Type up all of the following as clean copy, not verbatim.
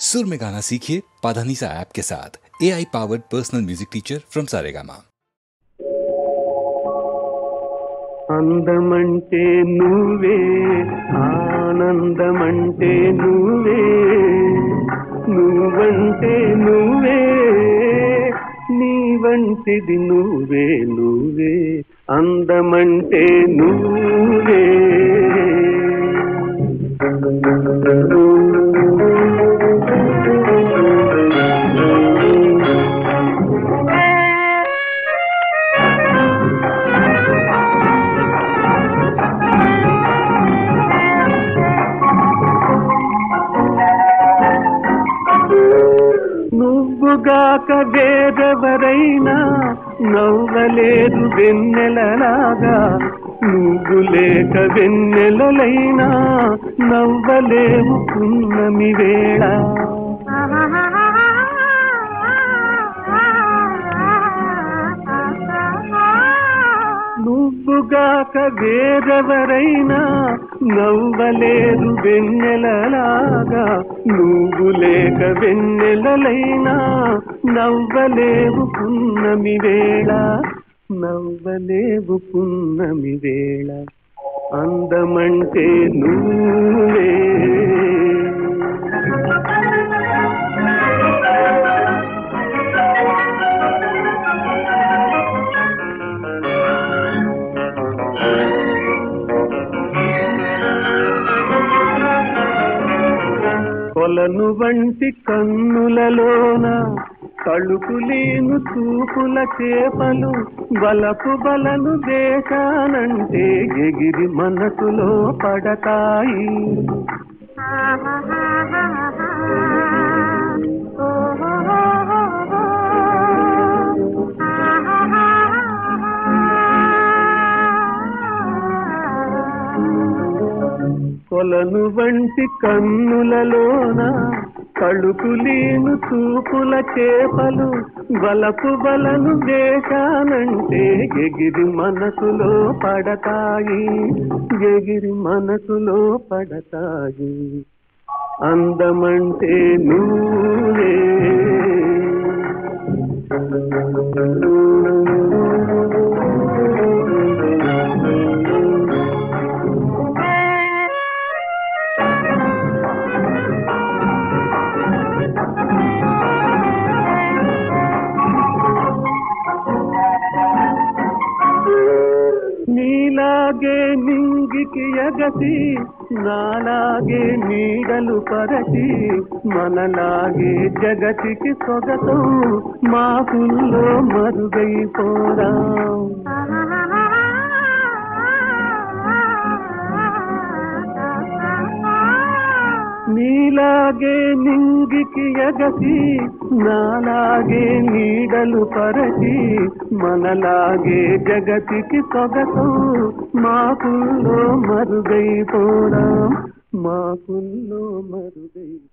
सुर में गाना सीखिए पाधानीसा ऐप के साथ। AI powered personal music teacher from Saregama. అందమంటే నువ్వే, ఆనందమంటే నువ్వే, నువ్వంటే నువ్వే, నీవంటిది నువ్వే నువ్వే, అందమంటే నువ్వే. నువ్వుగాక వేరెవరైనా నవ్వలేదు వెన్నెలలాగా, నువ్వు లేక వెన్నెలలైనా నవ్వలేవు పున్నమి వేళ. నువ్వుగాక వేరెవరైనా నవ్వలేదు వెన్నెలలాగా, నువ్వు లేక వెన్నెలలైనా నవ్వలేవు పున్నమి వేళ, నవ్వలేవు పున్నమి వేళ. అందమంటే నువ్వే. కొలను వంటి కన్నులలోన కళుకులేను చూపుల చేపలు, బలపు బలను దేశానంటే ఎగిరి మనసులో పడతాయి. కొలను వంటి కన్నులలోన కళుకులేను చూపుల చేపలు, బలపు బలను దేశానంటే ఎగిరి మనసులో పడతాయి, ఎగిరి మనసులో పడతాయి. అందమంటే నువ్వే. నీలాగే నింగికి ఎగసి, నాలాగే నీడలు పరచి, మనలాగే జగతికి సొగతం మాకుల్లో మరుగైపోరా. నీలాగే నింగికి ఎగసి, నాలాగే నీడలు పరచి, మనలాగే జగతికి సొగతం మాకుల్లో మరుగైపోరా, మాకుల్లో మరుగైపో.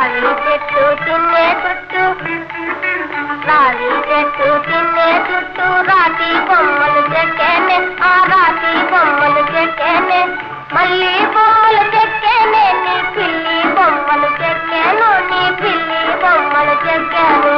రావి చెట్టు తిన్నే చుట్టూ రావి చెట్టు తిన్నే చుట్టూ రాతి బొమ్మలు చెక్కేనే ఆ రాతి బొమ్మలు చెక్కేనే మళ్ళీ బొమ్మలు చెక్కేనే నీ పిల్లి బొమ్మలు చెక్కాను నీ పిల్లి బొమ్మలు చెక్కాను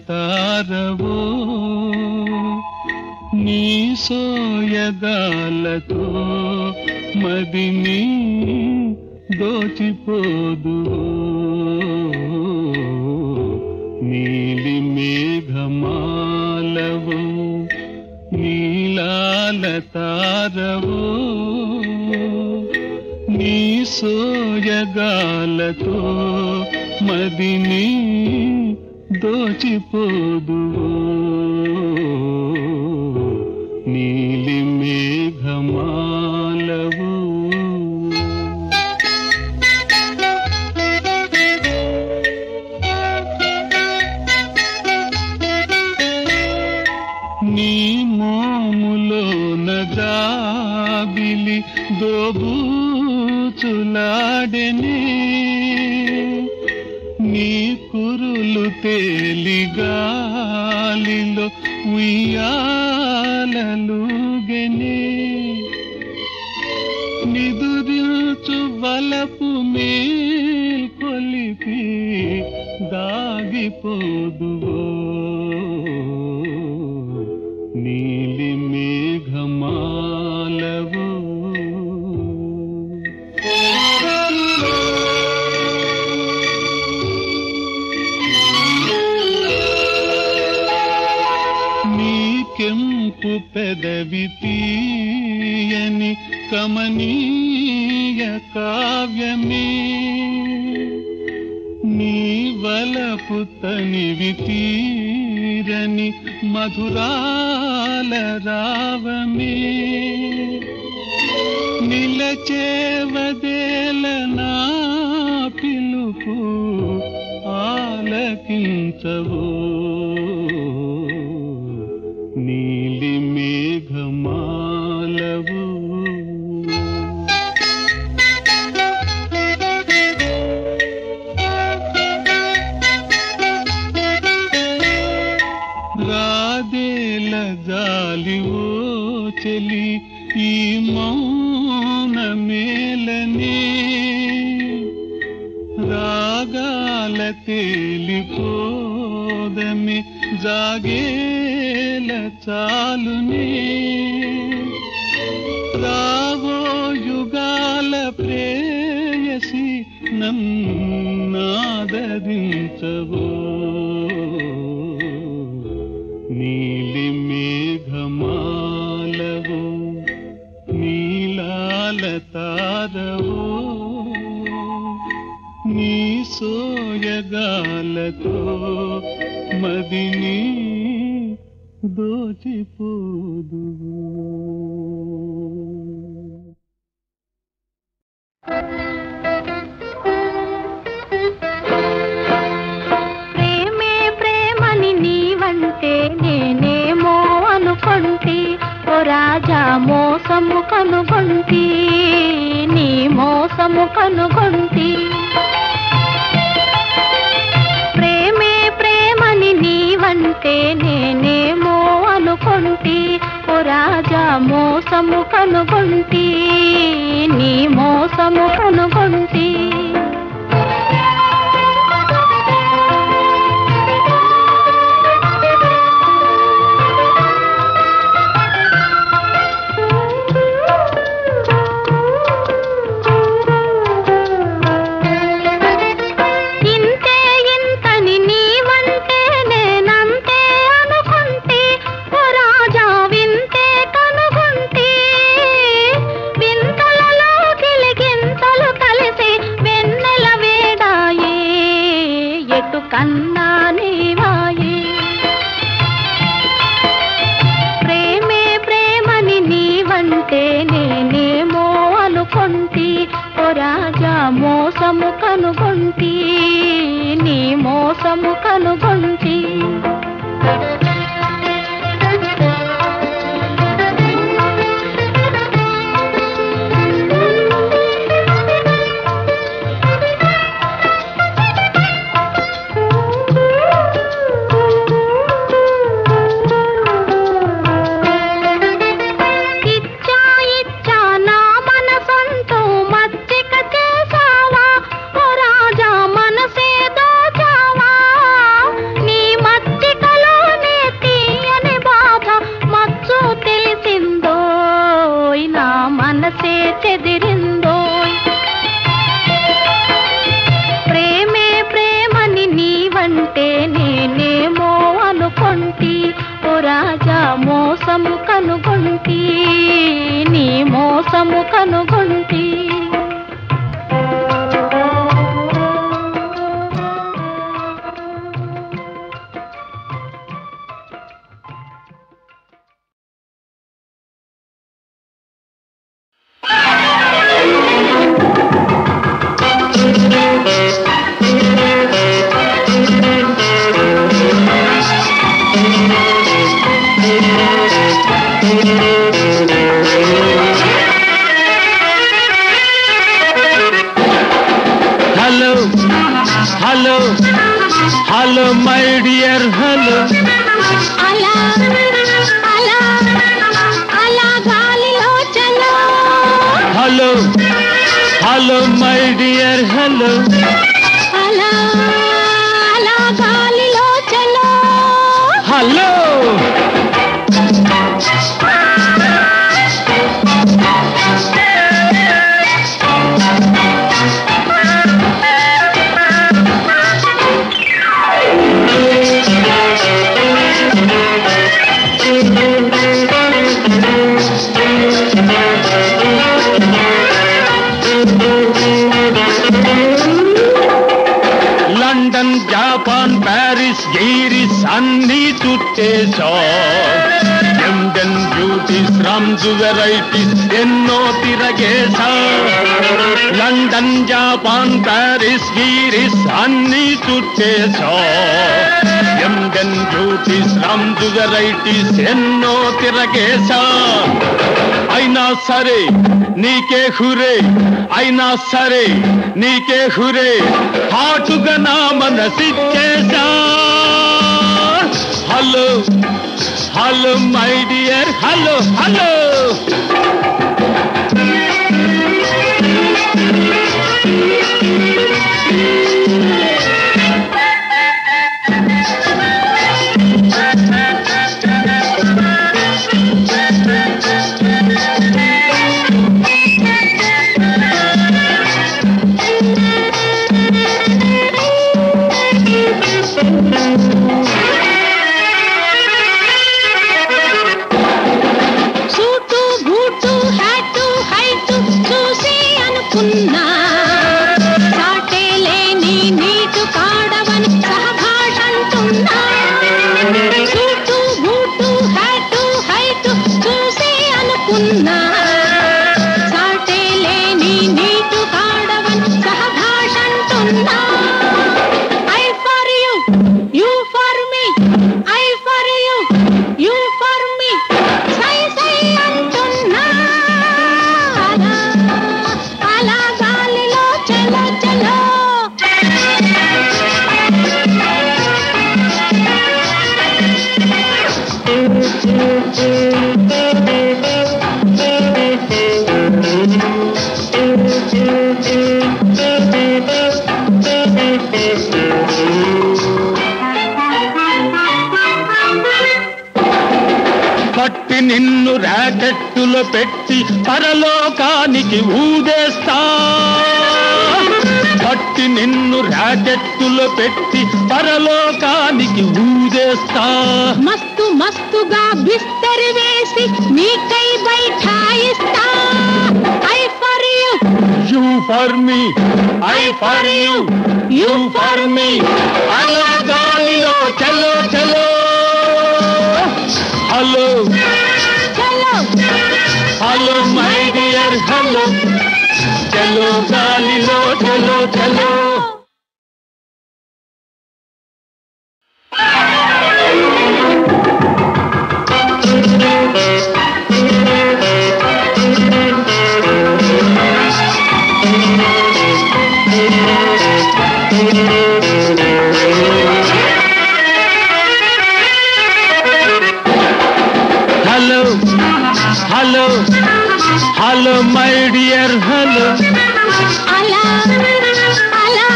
తారవో నీ సోయగాలతో మదిని దోచిపోదు నీలి మేఘమాలవో నీలాల తారవో నీ సోయగాలతో మదిని దోచిపోదు నీలి మేఘమాలవు నీ మోములోన జాబిలి దోబూచులాడెనే నీ కురులు తేలిగాలిలో ఉయ్యాలలుగెనే నిదురించు వలపు మేల్కొలిపి దాగిపోదువో నీలి మేఘమాలవు కెంపు పెదవి తీయని కమనీయ కావ్యమే నీ వలపు తనివి తీరని మధురాల రావమే నిలచేవదేల నా పిలుపు ఆలకించవో నీలి మేఘమాలవు రాదేల జాలివో చెలి ఈ మౌన మేలనే రాగాల తేలిపోదమి జాగేల చాలునే రావో యుగాల ప్రేయసి నన్నాదరించవో నీలి మేఘమాలవో నీలాల తారవో నీ సోయగాలతో మదిని దోచిపోదు కనుగొంటి నీ మోసము కనుగొంటి ప్రేమే ప్రేమని నీవంటే నేనేమో అనుకొంటి ఓ రాజా మోసము కనుగొంటి నీ మోసము కనుగొంటి మోసము కనుగొంటి నీ మోసము కనుగొంటి ప్రేమే ప్రేమని నీవంటే నేనేమో అనుకొంటి ఓ రాజా మోసము కనుగొంటి నీ మోసము కనుగొంటి హలో మై డియర్ హలో అలా అలా అలా గాలిలో చలో hello hello my dear hello అలా అలా గాలిలో చలో హలో లండన్ జపాన్ ప్యారిస్ గీరిస్ అన్నీ చుట్టేశా లండన్ బ్యూటీస్ రమ్స్ వెరైటీస్ ఎన్నో తిరగేశా లండన్ జపాన్ ప్యారిస్ గీరిస్ అన్నీ చుట్టేశా లండన్ బ్యూటీస్ రమ్స్ వెరైటీస్ ఎన్నో తిరగేశా అయినా సరే నీకే హురే అయినా సరే నీకే హురే హాటుగా నా మనసిచ్చేశా hello hello my dear hello hello suit రాకెట్టులు పెట్టి పరలోకానికి ఊదేస్తా పట్టి నిన్ను రాకెట్టులు పెట్టి పరలోకానికి ఊదేస్తా మస్తు మస్తుగా బిస్తరి వేసి నీకై బైఠాయిస్తా I for you you for me I for you you for me అలా గాలిలో చలో చలో హలో చలో హలో మై డియర్ హలో చలో గాలిలో చలో చలో hello hello hello my dear hello అలా అలా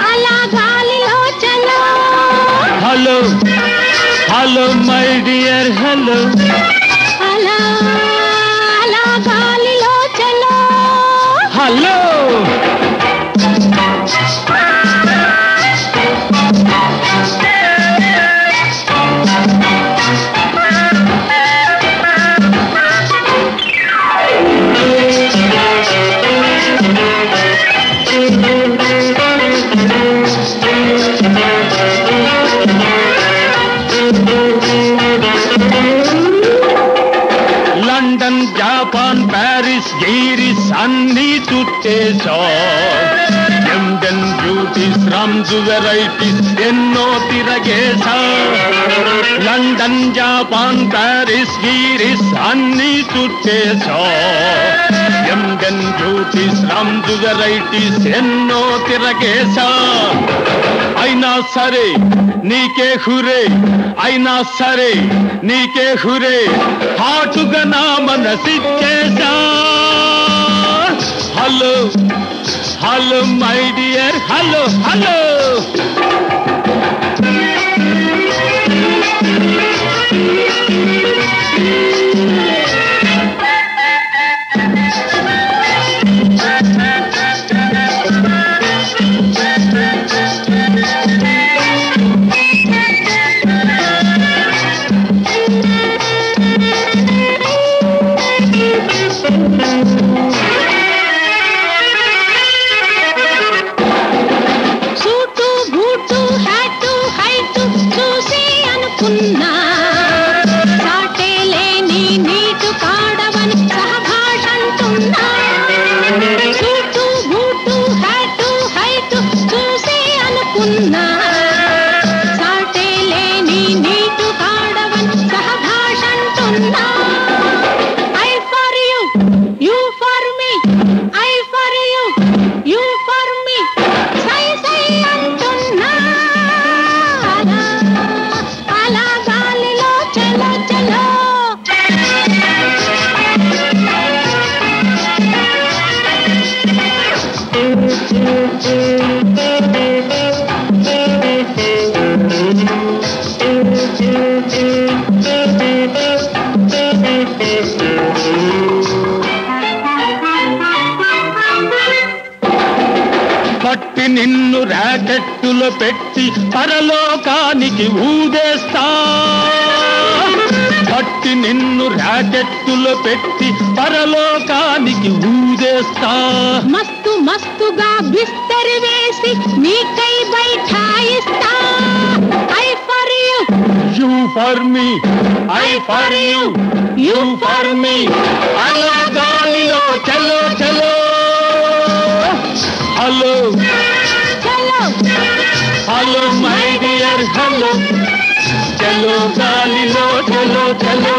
అలా గాలిలో చలో hello hello my dear hello అలా అలా గాలిలో చలో హలో లండన్ జపాన్ ప్యారిస్ గీరిస్ అన్నీ చుట్టేశా లండన్ బ్యూటీస్ రమ్స్ వెరైటీస్ ఎన్నో తిరగేశా లండన్ జపాన్ ప్యారిస్ గీరిస్ అన్నీ చుట్టేశా లండన్ బ్యూటీస్ రమ్స్ వెరైటీస్ ఎన్నో తిరగేశా అయినా సరే నీకే హురే అయినా సరే నీకే హురే హాటుగా నా మనసిచ్చేసా hello hello my dear hello hello suit boot hat height చూసి అనుకున్నా సాటే లేని నీటు కాడవని సహభాషంటున్నా సూటు బూటు హ్యాటు హైటు చూసి అనుకున్నా సాటే లేని నీటు కాడవని సహభాషంటున్నా I for you you for me I for you you for me సై సై అంటున్నా అలా అలా గాలిలో చలో చలో పట్టి నిన్ను రాకెట్టులు పెట్టి పరలోకానికి ఊదేస్తా పట్టి నిన్ను రాకెట్టులు పెట్టి పరలోకానికి ఊదేస్తా మస్తు మస్తుగా బిస్తరి వేసి నీకై బైఠాయిస్తా I for you you for me I for you you for me అలా గాలిలో చలో చలో హలో చలో హలో మై డియర్ హలో చలో గాలిలో చలో చలో